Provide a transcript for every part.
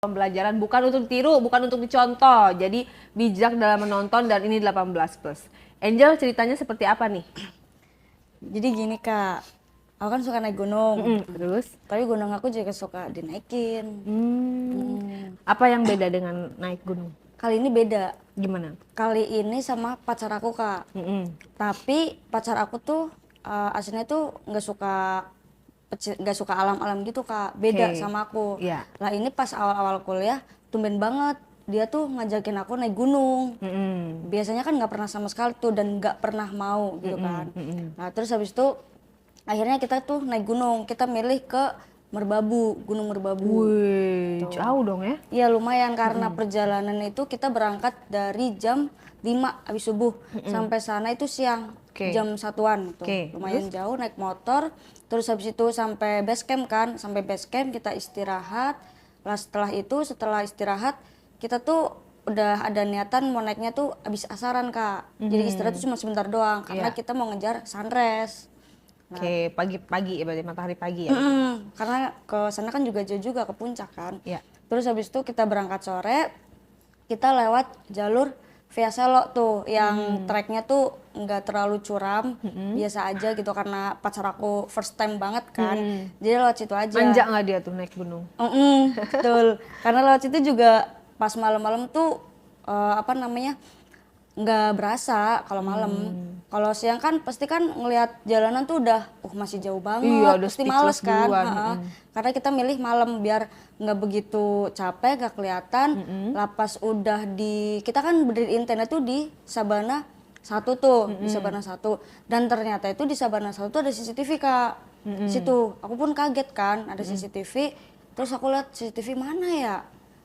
Pembelajaran bukan untuk ditiru, bukan untuk dicontoh. Jadi bijak dalam menonton dan ini 18+. Angel ceritanya seperti apa nih? Jadi gini Kak, aku kan suka naik gunung. Terus? Tapi gunung aku juga suka dinaikin. Apa yang beda dengan naik gunung? Kali ini beda. Gimana? Kali ini sama pacar aku Kak. Tapi pacar aku tuh aslinya tuh nggak suka alam-alam gitu Kak. Beda sama aku. Iya. Lah ini pas awal-awal kuliah tumben banget dia tuh ngajakin aku naik gunung. Biasanya kan nggak pernah sama sekali tuh dan nggak pernah mau gitu kan. Nah terus habis itu akhirnya kita tuh naik gunung. Kita milih ke Merbabu, Gunung Merbabu. Wih, jauh dong ya? Iya lumayan karena perjalanan itu kita berangkat dari jam 5 habis subuh sampai sana itu siang jam 1-an gitu. Lumayan jauh naik motor. Terus habis itu sampai base camp kan, sampai base camp kita istirahat. Lah setelah istirahat kita tuh udah ada niatan mau naiknya tuh habis asaran Kak. Jadi istirahat tuh cuma sebentar doang karena kita mau ngejar sunrise. Oke, pagi-pagi ya berarti matahari pagi ya? Karena ke sana kan juga jauh juga ke puncak kan. Iya. Terus habis itu kita berangkat sore, kita lewat jalur Via Selo tuh yang treknya tuh nggak terlalu curam, biasa aja gitu karena pacar aku first time banget kan. Jadi lewat situ aja. Manjak nggak dia tuh naik gunung? Betul. Karena lewat situ juga pas malam-malam tuh nggak berasa kalau malam. Kalau siang kan pasti kan ngelihat jalanan tuh udah masih jauh banget, Iya, udah pasti males kan. Karena kita milih malam biar nggak begitu capek, nggak kelihatan. Lapas udah kita kan berdiriin tenda tuh di Sabana 1 tuh, di Sabana 1. Dan ternyata itu di Sabana 1 tuh ada CCTV Kak. Situ aku pun kaget kan ada CCTV. Terus aku lihat CCTV mana ya?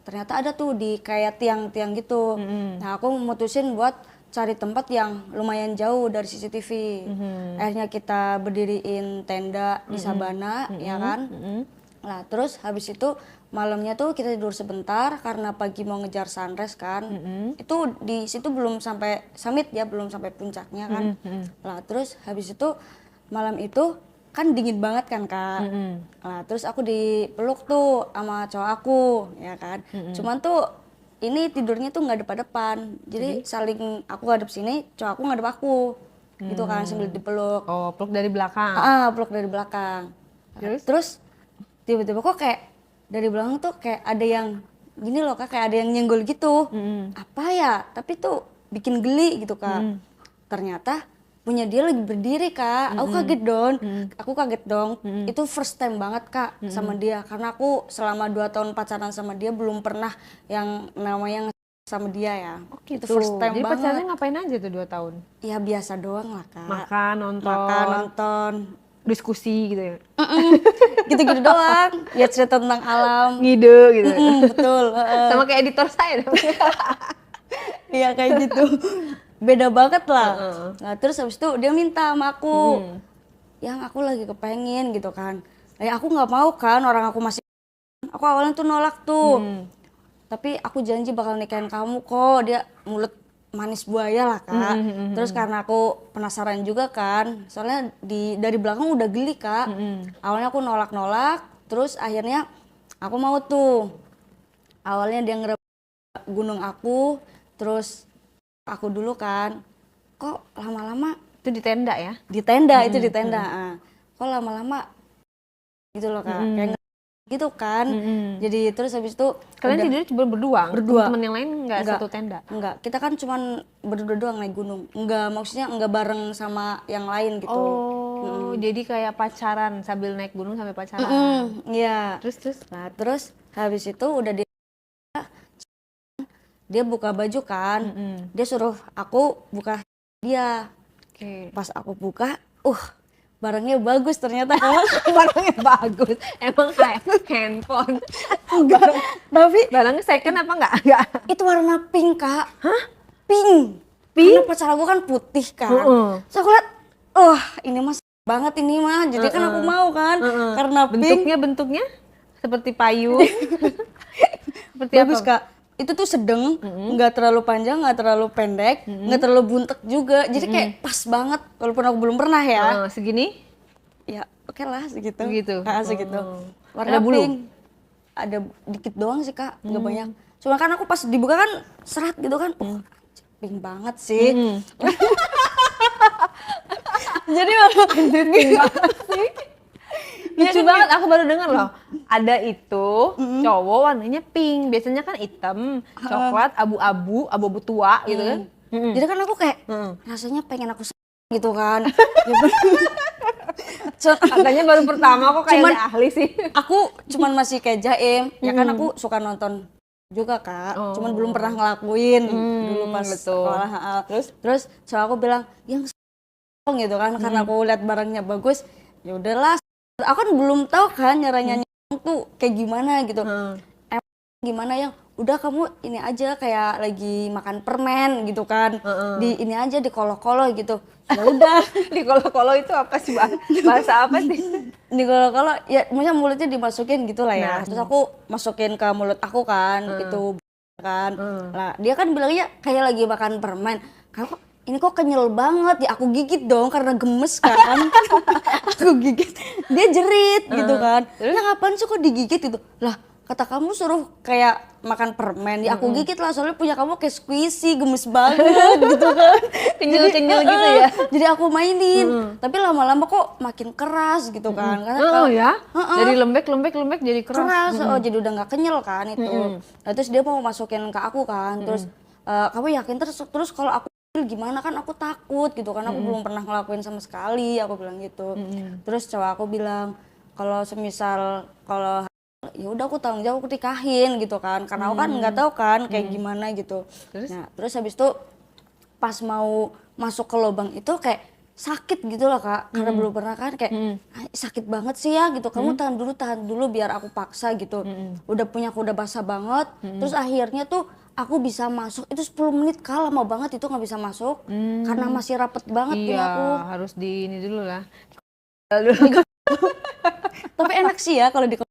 Ternyata ada tuh di kayak tiang-tiang gitu. Nah aku mutusin buat cari tempat yang lumayan jauh dari CCTV. Akhirnya kita berdiriin tenda di Sabana, ya kan. Nah terus habis itu malamnya tuh kita tidur sebentar karena pagi mau ngejar sunrise kan. Itu di situ belum sampai summit ya, belum sampai puncaknya kan. Nah terus habis itu malam itu kan dingin banget kan Kak. Nah terus aku dipeluk tuh sama cowok aku, ya kan. Cuman tuh ini tidurnya tuh nggak depan-depan, jadi saling aku ngadep sini, cowok aku ngadep aku, gitu kan sambil dipeluk. Oh, peluk dari belakang. Peluk dari belakang. Terus tiba-tiba kok kayak dari belakang tuh kayak ada yang gini loh Kak, kayak ada yang nyenggol gitu. Apa ya? Tapi tuh bikin geli gitu Kak. Ternyata punya dia lagi berdiri Kak. Aku kaget dong. Itu first time banget Kak sama dia, karena aku selama 2 tahun pacaran sama dia belum pernah yang namanya sama dia ya. Gitu. Itu first time jadi banget. pacarnya ngapain aja tuh 2 tahun? Ya biasa doang lah Kak. Makan, nonton, diskusi gitu ya? Gitu-gitu doang. Ya cerita tentang alam. Ngide gitu. Betul. Sama kayak editor saya. Iya kayak gitu. Beda banget lah. Nah terus habis itu dia minta sama aku, yang aku lagi kepengen gitu kan. Aku nggak mau kan, orang aku masih, aku awalnya tuh nolak tuh. Tapi aku janji bakal nikahin kamu kok. Dia mulut manis buaya lah Kak. Terus karena aku penasaran juga kan, soalnya dari belakang udah geli Kak. Awalnya aku nolak-nolak, terus akhirnya aku mau tuh. Awalnya dia gunung aku, terus aku dulu kan, kok lama-lama Itu di tenda ya? di tenda, itu di tenda. Kok lama-lama gitu loh Kak, kayak gitu kan. Jadi terus habis itu Kalian tidurnya cuma berdua? Berdua. Teman yang lain nggak satu tenda? Enggak, kita kan cuman berdua doang naik gunung. Enggak, maksudnya enggak bareng sama yang lain gitu. Oh, jadi kayak pacaran sambil naik gunung sampai pacaran. Iya. Terus? Nah terus habis itu udah dia buka baju kan, dia suruh aku buka dia. Pas aku buka, barangnya bagus ternyata. Barangnya bagus, emang kayak handphone. Enggak, tapi Barangnya second apa enggak? itu warna pink Kak. Hah? Pink? Karena pacar aku kan putih kan. Terus aku lihat, ini mas banget ini mah. Jadi kan aku mau kan, karena pink. Bentuknya seperti payung. Seperti Bagus apa? Kak. Itu tuh sedang, nggak terlalu panjang, nggak terlalu pendek, nggak terlalu buntek juga. Jadi kayak pas banget, walaupun aku belum pernah ya. Segini? Ya oke lah segitu. Segitu? Segitu. Ada Warna bulu? pink. ada dikit doang sih Kak, nggak banyak. Cuma kan aku pas dibuka kan serat gitu kan, pink banget sih. Jadi Pink banget sih. Lucu banget, aku baru dengar loh. Ada itu cowok warnanya pink, biasanya kan hitam, coklat, abu-abu tua gitu kan. jadi kan aku kayak rasanya pengen aku gitu kan. Katanya baru pertama kok kayak Cuman- udah ahli sih. Aku cuman masih kayak jaim, ya kan aku suka nonton juga Kak, cuman belum pernah ngelakuin dulu pas betul. sekolah. Terus cowok aku bilang yang gitu kan, karena aku lihat barangnya bagus, ya udahlah. Aku kan belum tahu kan caranya tuh kayak gimana gitu. Gimana yang udah kamu ini aja kayak lagi makan permen gitu kan, di ini aja di kolo-kolo gitu. Ya udah. Di kolo-kolo itu apa sih, bahasa apa sih? Di kolo-kolo ya maksudnya mulutnya dimasukin gitu lah ya. Nah. Terus aku masukin ke mulut aku kan, itu kan. Lah dia kan bilangnya kayak lagi makan permen. Kamu ini kok kenyal banget ya, aku gigit dong karena gemes kan. Aku gigit, dia jerit gitu kan. Ya ngapain sih kok digigit gitu? Lah kata kamu suruh kayak makan permen, ya aku gigit lah soalnya punya kamu kayak squishy, gemes banget gitu kan. Kenyal-kenyal gitu ya. Jadi aku mainin, tapi lama-lama kok makin keras gitu kan. Karena Oh ya? Dari lembek jadi keras. keras, jadi udah nggak kenyal kan itu. Nah, terus dia mau masukin ke aku kan, terus kamu yakin terus kalau aku gimana kan aku takut gitu kan, aku belum pernah ngelakuin sama sekali, aku bilang gitu. Terus cowok aku bilang kalau semisal kalau ya udah aku tanggung jawab, aku nikahin gitu kan, karena aku kan nggak tahu kan kayak gimana gitu. Nah terus habis itu pas mau masuk ke lubang itu kayak sakit gitu loh Kak, karena belum pernah kan kayak sakit banget sih ya gitu, kamu tahan dulu biar aku paksa gitu. Udah punya kuda basah banget, terus akhirnya tuh aku bisa masuk itu 10 menit Kak, lama banget itu nggak bisa masuk karena masih rapet banget punya aku. Iya, harus di ini dulu lah. Tapi enak sih ya kalau di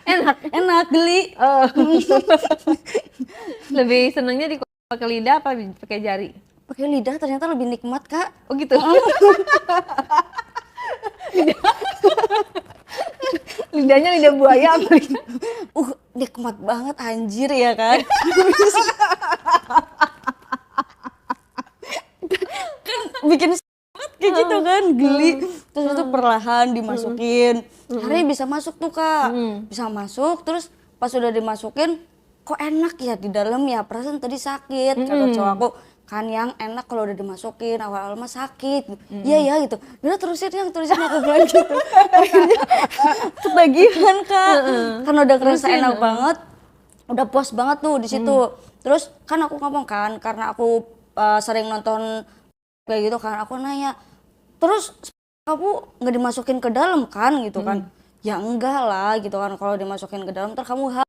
Enak. geli. Lebih senangnya di pakai lidah apa pakai jari? Pakai lidah ternyata lebih nikmat Kak. Oh gitu. Lidahnya lidah buaya apa? Nikmat banget anjir ya kan. Kan bikin banget kayak gitu kan, geli. Terus itu perlahan dimasukin. Akhirnya bisa masuk tuh Kak. Bisa masuk, terus pas udah dimasukin kok enak ya di dalam ya, perasaan tadi sakit. Kata cowok aku, kan yang enak kalau udah dimasukin, awal-awal mah sakit. Iya ya gitu. Udah terusin aku bilang gitu. Akhirnya ketagihan Kak. Karena udah kerasa enak banget. Udah puas banget tuh di situ. Terus kan aku ngomong kan, karena aku sering nonton kayak gitu kan, aku nanya, terus kamu nggak dimasukin ke dalam kan gitu kan? Ya enggak lah gitu kan, kalau dimasukin ke dalam ntar kamu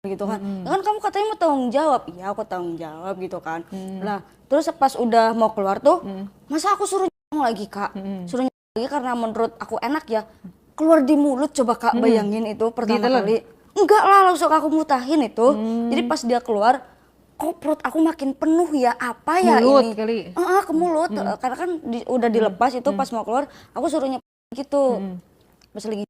gitu kan. Ya kan kamu katanya mau tanggung jawab. Iya aku tanggung jawab gitu kan. Nah terus pas udah mau keluar tuh, masa aku suruh lagi Kak, suruh lagi karena menurut aku enak ya, keluar di mulut. Coba Kak bayangin itu pertama kali. Enggak lah, langsung aku mutahin itu. Jadi pas dia keluar, kok perut aku makin penuh ya, apa ya Mulut ini? kali. Ke mulut, karena kan udah dilepas itu. Pas mau keluar, aku suruh gitu. Pas lagi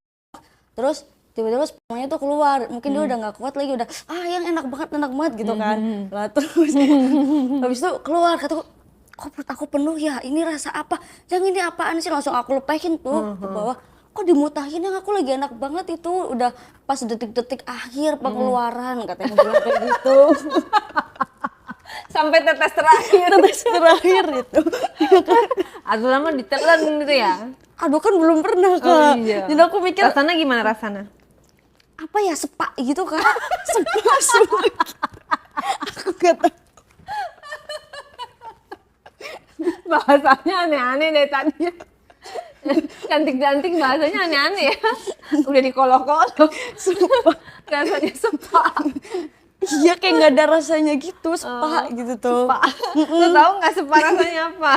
terus tiba-tiba spermanya tuh keluar, mungkin dia udah nggak kuat lagi, udah yang enak banget gitu kan. Lah terus habis itu keluar, kataku kok perut aku penuh ya, ini rasa apa? Yang ini apaan sih? Langsung aku lepasin tuh ke bawah. Kok dimutahin, yang aku lagi enak banget itu, udah pas detik-detik akhir pengeluaran, katanya bilang kayak gitu. Sampai tetes terakhir. Tetes terakhir itu. Atau lama ditelan gitu ya? Aduh kan belum pernah Kak. Oh, iya. Jadi aku mikir Rasanya gimana rasanya? apa ya, sepak gitu Kak. Sepak. Aku gak tahu. Bahasanya aneh-aneh deh tadi. Cantik-cantik bahasanya aneh-aneh ya. Udah dikolo-kolo. Rasanya sepak. Iya kayak nggak ada rasanya gitu, sepak gitu tuh. Lo tau nggak sepak rasanya apa?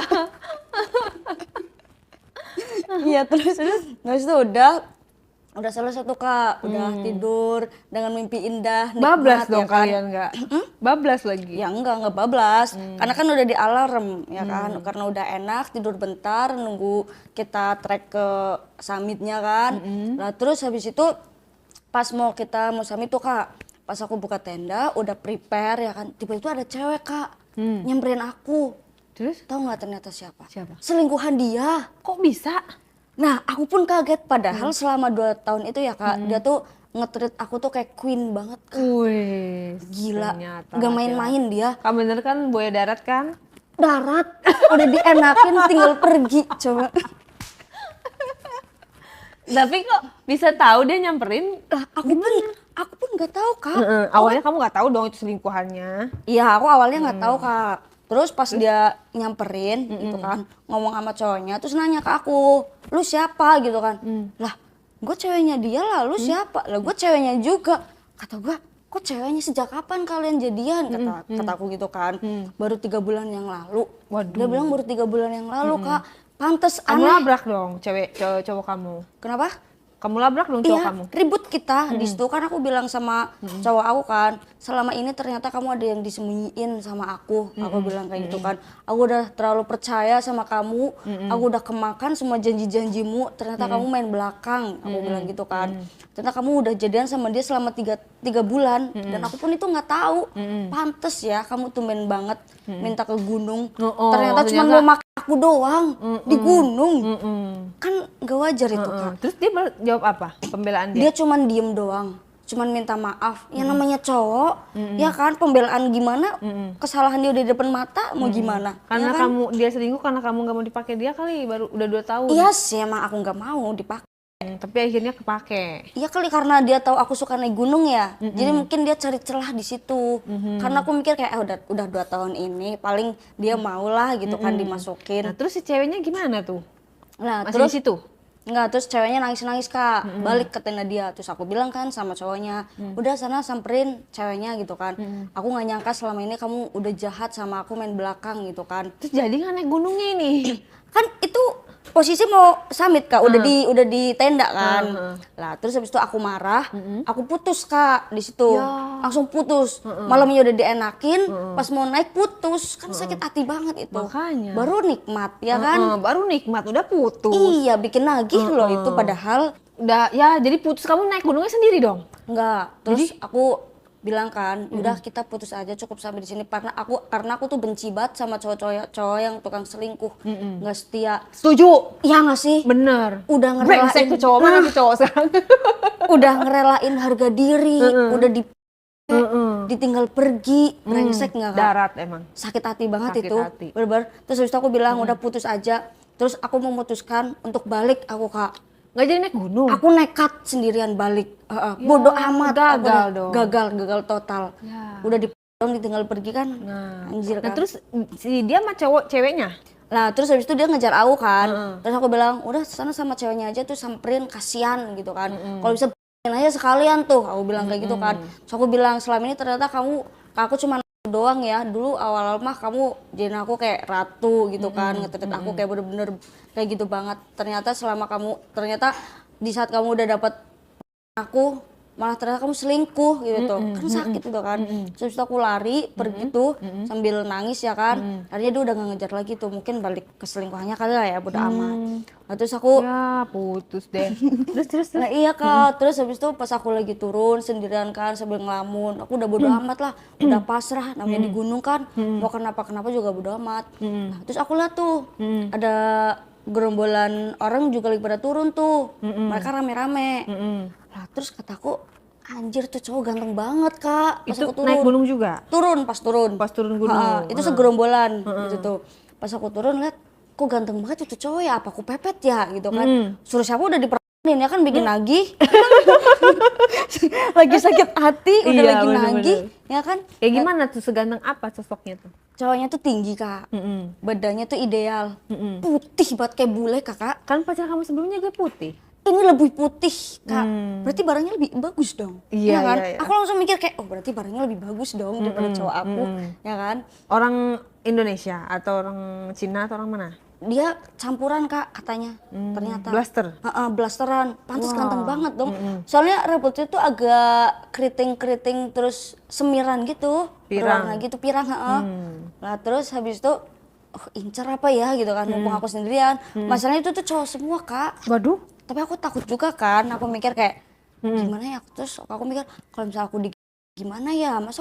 Iya terus itu udah selesai tuh Kak, udah tidur dengan mimpi indah, nikmat. Bablas dong ya kan? kalian nggak? Bablas lagi? Ya enggak bablas, karena kan udah di alarm ya kan, karena udah enak tidur bentar nunggu kita trek ke summitnya kan. Nah terus habis itu pas mau summit tuh Kak, pas aku buka tenda udah prepare ya kan, tiba-tiba ada cewek Kak nyamperin aku. Terus? Tahu nggak ternyata siapa? Siapa? Selingkuhan dia. Kok bisa? Nah aku pun kaget, padahal selama 2 tahun itu ya Kak, dia tuh nge-treat aku tuh kayak queen banget Kak. Wih, Gila, ternyata nggak main-main dia. Kamu bener kan buaya darat kan? Darat, udah dienakin tinggal pergi coba. Tapi kok bisa tahu dia nyamperin? Lah, aku pun nggak tahu Kak. Awalnya kamu nggak tahu dong itu selingkuhannya. Iya, aku awalnya nggak tahu Kak. Terus pas dia nyamperin gitu kan, ngomong sama cowoknya, terus nanya ke aku, lu siapa gitu kan? Lah, gue ceweknya dia lah, lu siapa? Lah gue ceweknya juga. Kata gue, kok ceweknya sejak kapan kalian jadian? Kata aku gitu kan. Baru 3 bulan yang lalu. Waduh. Dia bilang baru 3 bulan yang lalu Kak. Pantes Kamu aneh. labrak dong cowok kamu. Kenapa? Kamu labrak dong cowok Iya, kamu. ribut kita di situ kan. Aku bilang sama cowok aku kan, selama ini ternyata kamu ada yang disembunyiin sama aku. Aku bilang kayak gitu kan, aku udah terlalu percaya sama kamu, aku udah kemakan semua janji-janjimu, ternyata kamu main belakang. Aku bilang gitu kan, ternyata kamu udah jadian sama dia selama 3 bulan, dan aku pun itu nggak tahu. Pantes ya kamu tumben banget minta ke gunung, ternyata cuma mau makan aku doang di gunung. Kan gak wajar itu Kak. Terus dia jawab apa? Pembelaan dia? Dia cuman diem doang, cuman minta maaf. Yang namanya cowok, ya kan, pembelaan gimana? Kesalahan dia udah di depan mata, mau gimana? Karena ya kan? dia selingkuh karena kamu nggak mau dipakai dia kali, baru udah 2 tahun. Iya sih, emang aku nggak mau dipakai. Tapi akhirnya kepake. Iya kali karena dia tahu aku suka naik gunung ya. Jadi mungkin dia cari celah di situ. Karena aku mikir kayak udah 2 tahun ini paling dia mau lah gitu kan dimasukin. Nah, terus si ceweknya gimana tuh? Nah, Masih terus di situ? enggak, terus ceweknya nangis-nangis Kak, balik ke tenda dia. Terus aku bilang kan sama cowoknya, udah sana samperin ceweknya gitu kan. Aku nggak nyangka selama ini kamu udah jahat sama aku, main belakang gitu kan. Terus jadi nggak naik gunungnya ini? Kan itu posisi mau summit Kak, udah di tenda kan. Lah terus habis itu aku marah, aku putus Kak di situ. Langsung putus. Malamnya udah dienakin, pas mau naik putus. Kan sakit hati banget itu. Makanya. Baru nikmat ya kan? Baru nikmat udah putus. Iya, bikin nagih loh itu padahal. Udah ya, jadi putus kamu naik gunungnya sendiri dong? Enggak. Terus aku bilang kan, udah kita putus aja, cukup sampai di sini. Karena aku tuh benci banget sama cowok yang tukang selingkuh, nggak setia. Setuju. Iya nggak sih? Bener. Udah Brengsek tuh cowok, mana tuh cowok sekarang? udah ngerelain harga diri, udah ditinggal pergi, brengsek nggak Kak? Darat emang. Sakit hati banget Sakit itu, hati. bener-bener. Terus habis itu aku bilang udah putus aja. Terus aku memutuskan untuk balik aku Kak. Nggak jadi naik gunung? Aku nekat sendirian balik. Bodoh amat. Gagal dong. Gagal total. Ya. Udah ditinggal pergi kan. Anjir Nah kan. terus si dia sama ceweknya? Nah terus habis itu dia ngejar aku kan. Terus aku bilang udah sana sama ceweknya aja tuh, samperin, kasihan gitu kan. Kalau bisa aja sekalian tuh, aku bilang kayak gitu kan. Terus aku bilang selama ini ternyata aku cuma doang ya. Dulu awal-awal mah kamu jadiin aku kayak ratu gitu kan, nge-treat aku kayak bener-bener kayak gitu banget. Ternyata di saat kamu udah dapet aku, malah ternyata kamu selingkuh gitu kan, sakit gitu kan. Terus aku lari pergi tuh sambil nangis ya kan. Akhirnya dia udah gak ngejar lagi tuh, mungkin balik ke selingkuhannya kali lah ya, bodo amat. Nah, terus aku Ya putus deh. terus. Nah iya Kak, terus habis itu pas aku lagi turun sendirian kan sambil ngelamun, aku udah bodo amat lah, udah pasrah, namanya di gunung kan, mau kenapa juga bodo amat. Nah, terus aku lihat tuh ada gerombolan orang juga lagi pada turun tuh, mereka rame-rame. Nah terus kataku, anjir tuh cowok ganteng banget Kak. Pas Itu aku turun, naik gunung juga? pas turun gunung. itu segerombolan gitu tuh. Pas aku turun lihat, kok ganteng banget itu cowok ya, apa aku pepet ya gitu kan. Suruh siapa udah diperhatiin ya kan, bikin nagih. Lagi sakit hati udah Iya, lagi bener-bener. nagih ya kan. Kayak gimana tuh, seganteng apa sosoknya tuh? Cowoknya tuh tinggi Kak, badannya tuh ideal, putih banget kayak bule Kakak. Kan pacar kamu sebelumnya gue putih. Ini lebih putih Kak, berarti barangnya lebih bagus dong. Iya, ya kan? iya. Aku langsung mikir kayak, oh berarti barangnya lebih bagus dong daripada cowok aku, ya kan. Orang Indonesia atau orang Cina atau orang mana? Dia campuran Kak katanya, ternyata. Blaster? Blasteran, pantas ganteng banget dong. Soalnya rambutnya tuh agak keriting-keriting terus semiran gitu, Pirang. berwarna gitu, pirang. Nah terus habis itu, incer apa ya gitu kan, mumpung aku sendirian. Masalahnya itu tuh cowok semua Kak. Waduh. Tapi aku takut juga kan, aku mikir kayak, gimana ya, terus aku mikir kalau misalnya aku di gimana ya, masa